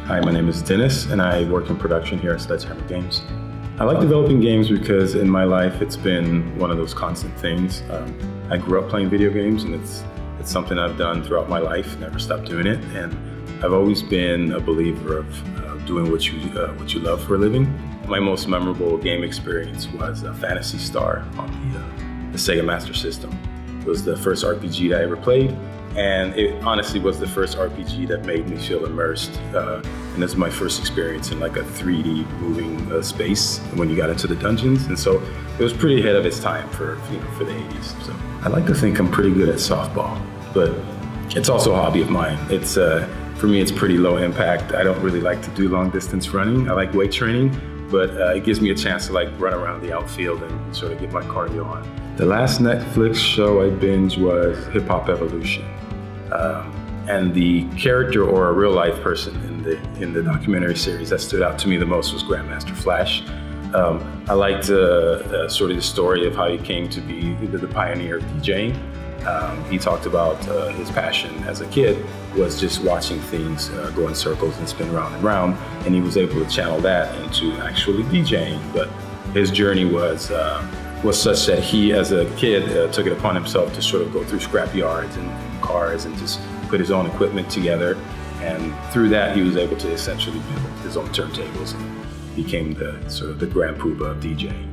Hi, my name is Dennis, and I work in production here at SLEDGEHAMMER Games. I like developing games because in my life it's been one of those constant things. I grew up playing video games, and it's something I've done throughout my life, never stopped doing it. And I've always been a believer of doing what you love for a living. My most memorable game experience was Phantasy Star on the Sega Master System. It was the first RPG that I ever played, and it honestly was the first RPG that made me feel immersed. And this was my first experience in like a 3D moving space when you got into the dungeons, and so it was pretty ahead of its time for the 80s. So I like to think I'm pretty good at softball, but it's also a hobby of mine. It's for me, it's pretty low impact. I don't really like to do long distance running. I like weight training, but it gives me a chance to like run around the outfield and sort of get my cardio on. The last Netflix show I binged was Hip Hop Evolution. And the character or a real life person in the documentary series that stood out to me the most was Grandmaster Flash. I liked sort of the story of how he came to be the pioneer of DJing. He talked about his passion as a kid was just watching things go in circles and spin round and round, and he was able to channel that into actually DJing. But his journey was such that he, as a kid, took it upon himself to sort of go through scrap yards and cars and just put his own equipment together. And through that, he was able to essentially build his own turntables and became the sort of the grand poobah of DJing.